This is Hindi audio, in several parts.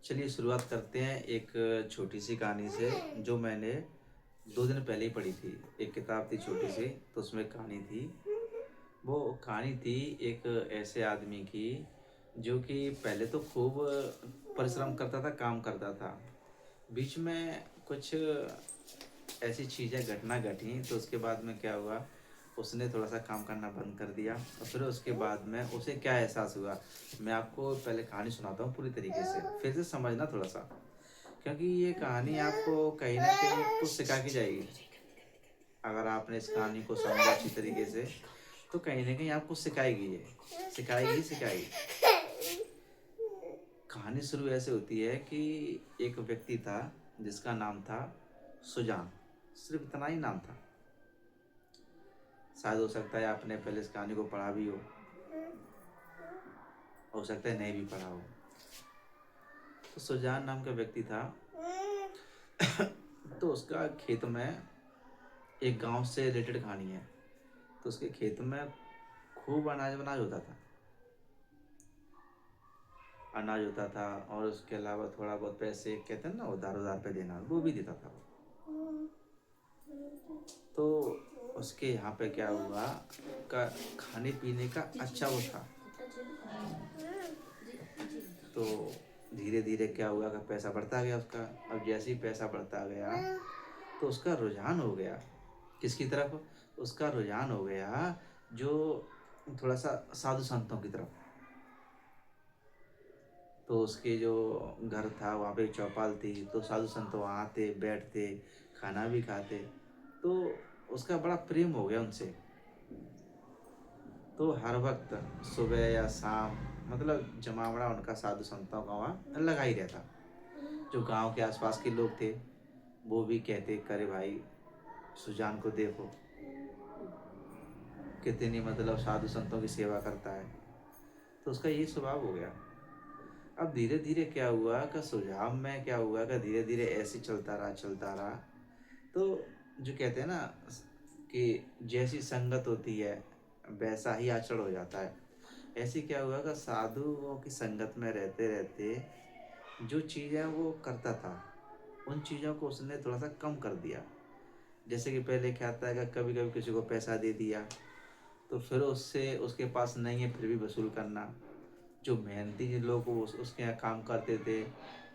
चलिए शुरुआत करते हैं एक छोटी सी कहानी से जो मैंने 2 दिन पहले ही पढ़ी थी। एक किताब थी छोटी सी, तो उसमें कहानी थी। वो कहानी थी एक ऐसे आदमी की जो कि पहले तो खूब परिश्रम करता था, काम करता था। बीच में कुछ ऐसी चीज़ें घटना घटी, तो उसके बाद में क्या हुआ, उसने थोड़ा-सा काम करना बंद कर दिया और फिर उसके बाद में उसे क्या एहसास हुआ, मैं आपको पहले कहानी सुनाता हूँ पूरी तरीके से, फिर से समझना थोड़ा-सा। क्योंकि ये कहानी आपको कहीं न कहीं कुछ सिखा के जाएगी। अगर आपने इस कहानी को समझा अच्छी तरीके से, तो कहीं न कहीं आपको सिखाएगी ये, सिखाएगी ही सिखाएगी। कहानी शुरू ऐसे होती है कि एक व्यक्ति था जिसका नाम था सुजान, सिर्फ़ इतना ही नाम था। शायद हो सकता है आपने पहले इस कहानी को पढ़ा भी हो सकता है नहीं भी पढ़ा हो। तो सुजान नाम का व्यक्ति था। तो उसका खेत में, एक गाँव से रिलेटेड कहानी है, तो उसके खेत में खूब अनाज-वनाज होता था। अनाज होता था और उसके अलावा थोड़ा बहुत पैसे कहते हैं ना उधार-उधार पे देना, वो भी देता था वो। तो उसके यहाँ पे क्या हुआ का खाने-पीने का अच्छा वो था। तो धीरे-धीरे क्या हुआ कि पैसा बढ़ता गया उसका। अब जैसे ही पैसा बढ़ता गया, तो उसका रुझान हो गया किसकी तरफ? उसका रुझान हो गया जो थोड़ा-सा साधु-संतों की तरफ। तो उसके जो घर था वहाँ पे एक चौपाल थी, तो साधु-संत वहाँ आते, बैठते, खाना भी खाते। तो उसका बड़ा प्रेम हो गया उनसे। तो हर वक़्त सुबह या शाम मतलब जमावड़ा उनका साधु-संतों का वहाँ लगा ही रहता। जो गाँव के आस-पास के लोग थे, वो भी कहते, "अरे भाई, सुजान को देखो, कितनी मतलब साधु-संतों की सेवा करता है।" तो उसका यही स्वभाव हो गया। अब धीरे-धीरे क्या हुआ कि सुझाव में क्या हुआ कि धीरे-धीरे ऐसे ही चलता रहा। तो जो कहते हैं ना कि जैसी संगत होती है, वैसा ही आचरण हो जाता है। ऐसे क्या हुआ कि साधुओं की संगत में रहते-रहते जो चीज़ें वो करता था, उन चीज़ों को उसने थोड़ा-सा कम कर दिया। जैसे कि पहले क्या था कि कभी-कभी किसी को पैसा दे दिया, तो फिर उससे उसके पास नहीं है फिर भी वसूल करना। जो मेहनती जिन लोग उसके यहाँ काम करते थे,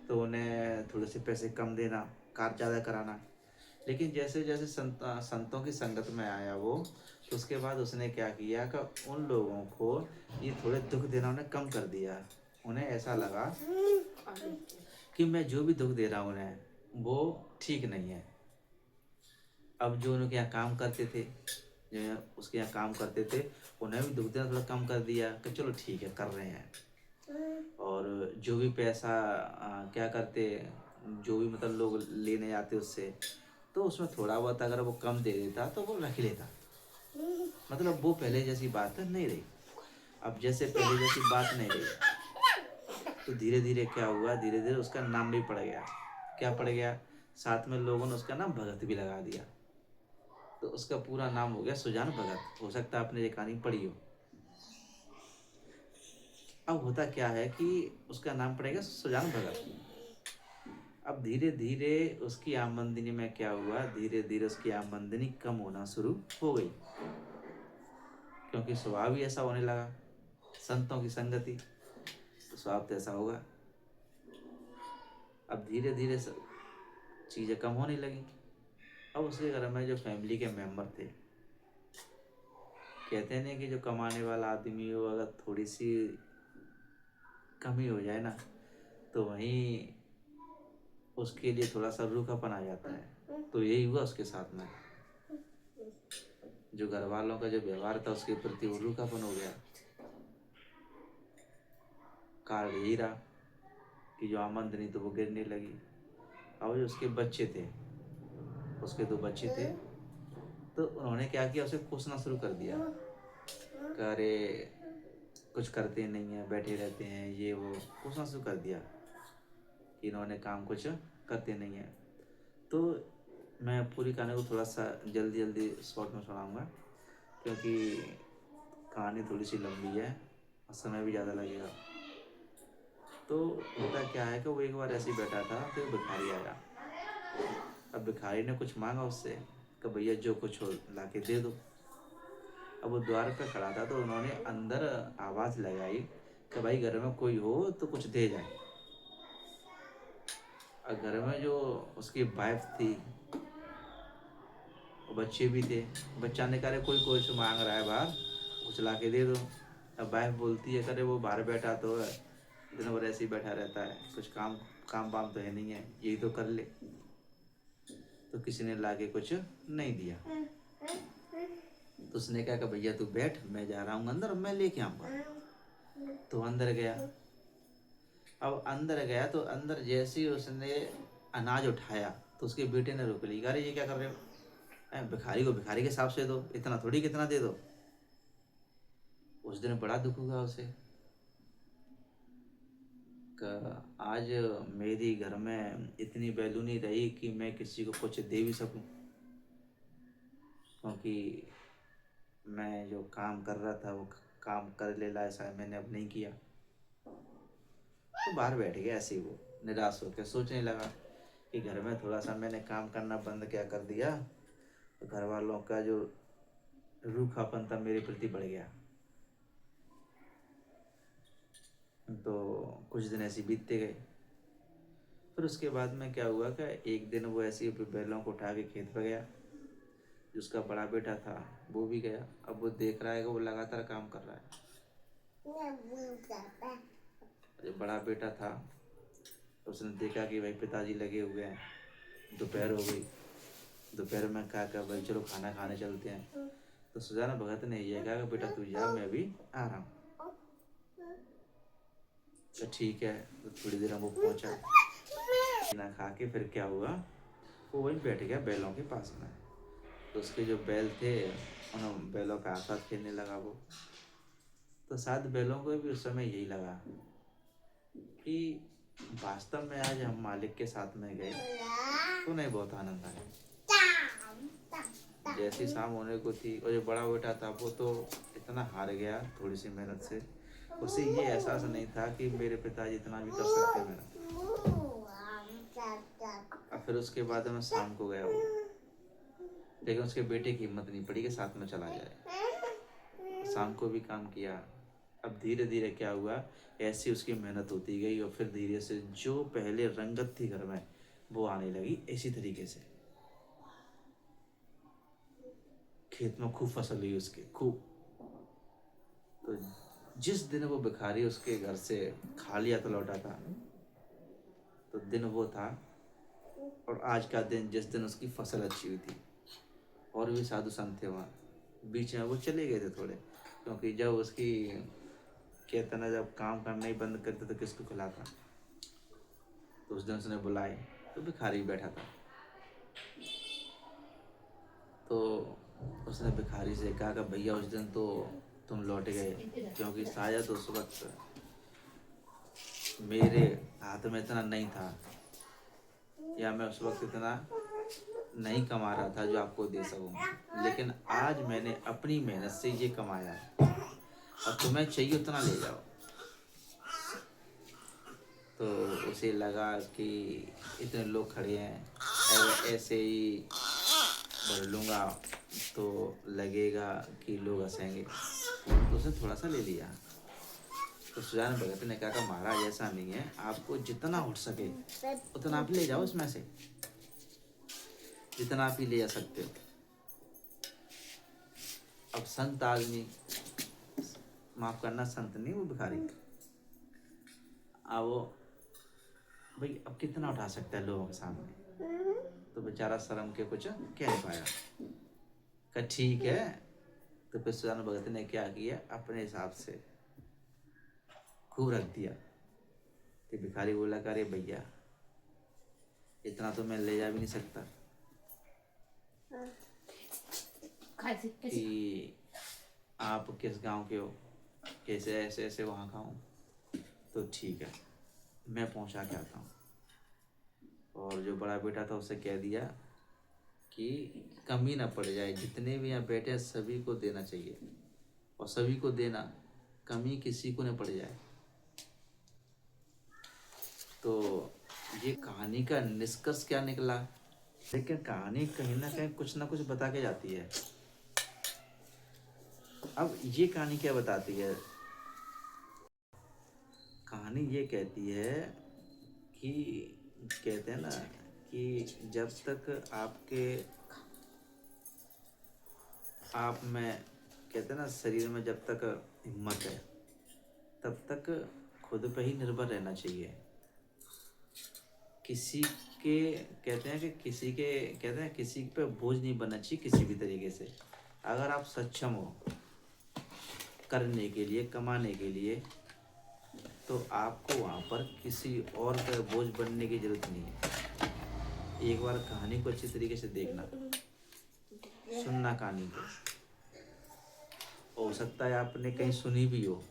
तो उन्हें थोड़े से पैसे कम देना, कार्य ज़्यादा कराना। लेकिन जैसे-जैसे संतों की संगत में आया वो, तो उसके बाद उसने क्या किया कि उन लोगों को ये थोड़े दुःख देना उन्हें कम कर दिया। उन्हें ऐसा लगा कि मैं जो भी दुःख दे रहा हूँ उन्हें, वो ठीक नहीं है। अब जो उनके यहाँ काम करते थे, जो उसके यहाँ काम करते थे, उन्हें भी दुःख देना थोड़ा कम कर दिया कि चलो ठीक है, कर रहे हैं। और जो भी पैसा क्या करते, जो भी मतलब लोग लेने आते उससे, तो उसमें थोड़ा बहुत अगर वो कम दे देता तो वो रख लेता। मतलब वो पहले जैसी बात नहीं रही। अब जैसे पहले जैसी बात नहीं रही, तो धीरे-धीरे क्या हुआ, धीरे-धीरे उसका नाम भी पड़ गया। क्या पड़ गया? साथ में लोगों ने उसका नाम भगत भी लगा दिया। तो उसका पूरा नाम हो गया सुजान भगत। हो सकता है आपने ये कहानी पढ़ी हो। अब होता क्या है कि उसका नाम पड़ेगा सुजान भगत। अब धीरे-धीरे उसकी आमदनी में क्या हुआ, धीरे-धीरे उसकी आमदनी कम होना शुरू हो गई। क्योंकि स्वभाव ही ऐसा होने लगा, संतों की संगति, तो स्वभाव तो ऐसा होगा। अब धीरे-धीरे चीज़ें कम होने लगी। अब उसके घर में जो फैमिली के मेंबर थे, कहते हैं ना कि जो कमाने वाला आदमी हो, अगर थोड़ी-सी कमी हो जाए ना, तो वहीं उसके लिए थोड़ा-सा रूखापन आ जाता है। तो यही हुआ उसके साथ में। जो घरवालों का जो व्यवहार था उसके प्रति वो रूखापन हो गया। कारण यही रहा कि जो आमदनी तो वो गिरने लगी। और जो उसके बच्चे थे, उसके 2 बच्चे थे, तो उन्होंने क्या किया, उसे कोसना शुरू कर दिया कि अरे कुछ करते नहीं हैं, बैठे रहते हैं, ये वो कोसना शुरू कर दिया कि इन्होंने काम कुछ करते नहीं हैं। तो मैं पूरी कहानी को थोड़ा-सा जल्दी-जल्दी शॉर्ट में सुनाऊँगा, क्योंकि कहानी थोड़ी-सी लंबी है और समय भी ज़्यादा लगेगा। तो होता क्या है कि वो एक बार ऐसे ही बैठा था तो एक भिखारी आया। अब भिखारी ने कुछ मांगा उससे कि भैया जो कुछ हो ला के दे दो। अब वो द्वार पे खड़ा था तो उन्होंने अंदर आवाज़ लगाई कि भाई घर में कोई हो तो कुछ दे जाए। और घर में जो उसकी वाइफ थी और बच्चे भी थे। बच्चा ने कहा कोई कुछ मांग रहा है बाहर, कुछ ला के दे दो। अब वाइफ बोलती है करे वो बाहर बैठा तो है, दिन भर ऐसे ही बैठा रहता है, कुछ काम काम वाम तो है नहीं है, यही तो कर ले। तो किसी ने ला के कुछ नहीं दिया। तो उसने कहा कि भैया तू बैठ, मैं जा रहा हूँ अंदर, मैं लेके आऊँगा। तो अंदर गया। अब अंदर गया तो अंदर जैसे ही उसने अनाज उठाया तो उसके बेटे ने रोक ली। अरे ये क्या कर रहे हो, भिखारी को भिखारी के हिसाब से दो, इतना थोड़ी कितना दे दो। उस दिन बड़ा दुख हुआ उसे कि आज मेरी घर में इतनी वैल्यू नहीं रही कि मैं किसी को कुछ दे भी सकूं, क्योंकि मैं जो काम कर रहा था वो काम कर ले ला ऐसा मैंने अब नहीं किया। तो बाहर बैठ गया ऐसे ही, वो निराश होकर सोचने लगा कि घर में थोड़ा सा मैंने काम करना बंद क्या कर दिया तो घर वालों का जो रूखापन था मेरे प्रति बढ़ गया। तो कुछ दिन ऐसे बीतते गए। फिर उसके बाद में क्या हुआ कि एक दिन वो ऐसे ही बैलों को उठा के खेत पर गया। जिसका बड़ा बेटा था वो भी गया। अब वो देख रहा है कि वो लगातार काम कर रहा है। जो बड़ा बेटा था तो उसने देखा कि भाई पिताजी लगे हुए हैं, दोपहर हो गई। दोपहर में कहा भाई चलो खाना खाने चलते हैं। तो सुजाना भगत ने ये कहा कि बेटा तू जा, मैं भी आ रहा हूँ। तो ठीक है। तो थोड़ी देर में वो पहुंचा। खाना खा के फिर क्या हुआ, वो वहीं बैठ गया बैलों के पास में। तो उसके जो बैल थे उन बैलों का हाथ हाथ खेलने लगा वो। तो शायद बैलों को भी उस समय यही लगा कि वास्तव में आज हम मालिक के साथ में गए तो नहीं, बहुत आनंद आया। जैसी शाम होने को थी और जो बड़ा बेटा था वो तो इतना हार गया थोड़ी सी मेहनत से, उसे ये एहसास नहीं था कि मेरे पिताजी इतना भी कर सकते हैं मेहनत। और फिर उसके बाद में शाम को गया वो, लेकिन उसके बेटे की हिम्मत नहीं पड़ी कि साथ में चला जाए। शाम को भी काम किया। अब धीरे धीरे क्या हुआ, ऐसी उसकी मेहनत होती गई और फिर धीरे से जो पहले रंगत थी घर में वो आने लगी। इसी तरीके से खेत में खूब फसल हुई उसके, खूब। तो जिस दिन वो भिखारी उसके घर से खा लिया तो लौटा था, तो दिन वो था। और आज का दिन जिस दिन उसकी फसल अच्छी हुई थी। और भी साधु संत थे वहाँ, बीच में वो चले गए थे थोड़े, क्योंकि जब उसकी कहते ना जब काम करना ही बंद करते तो किसको खिलाता। तो उस दिन उसने बुलाए तो भिखारी बैठा था। तो उसने भिखारी से कहा कि भैया उस दिन तो तुम लौट गए, क्योंकि शायद उस वक्त मेरे हाथ में इतना नहीं था, या मैं उस वक्त इतना नहीं कमा रहा था जो आपको दे सकूं, लेकिन आज मैंने अपनी मेहनत से ये कमाया है और तुम्हें चाहिए उतना ले जाओ। तो उसे लगा कि इतने लोग खड़े हैं, अगर ऐसे ही भर लूँगा तो लगेगा कि लोग हंसेंगे, तो उसने थोड़ा सा ले लिया। तो सुजान भगत ने कहा कि महाराज ऐसा नहीं है, आपको जितना उठ सके उतना आप ले जाओ, इसमें से जितना आप ही ले जा सकते हो। अब संत आदमी, माफ करना संत नहीं वो भिखारी, अब वो भाई अब कितना उठा सकता है लोगों के सामने। तो बेचारा शर्म के कुछ कह नहीं पाया। कहा ठीक है। तो फिर सुजान भगत ने क्या किया, अपने हिसाब से खूब रख दिया। तो भिखारी बोला कि अरे भैया इतना तो मैं ले जा भी नहीं सकता कि आप किस गांव के हो, कैसे ऐसे ऐसे वहाँ का हूँ, तो ठीक है मैं पहुँचा के आता हूँ। और जो बड़ा बेटा था उसे कह दिया कि कमी ना पड़ जाए, जितने भी यहाँ बैठे हैं सभी को देना चाहिए और सभी को देना, कमी किसी को न पड़ जाए। तो ये कहानी का निष्कर्ष क्या निकला? लेकिन कहानी कहीं ना कुछ बता के जाती है। अब ये कहानी क्या बताती है? कहानी ये कहती है कि कहते हैं ना कि जब तक आप में कहते हैं ना शरीर में जब तक हिम्मत है तब तक खुद पे ही निर्भर रहना चाहिए। किसी के कहते हैं किसी पे बोझ नहीं बनना चाहिए किसी भी तरीके से। अगर आप सक्षम हो करने के लिए, कमाने के लिए, तो आपको वहाँ पर किसी और का बोझ बनने की जरूरत नहीं है। एक बार कहानी को अच्छी तरीके से देखना, सुनना कहानी को। हो सकता है आपने कहीं सुनी भी हो,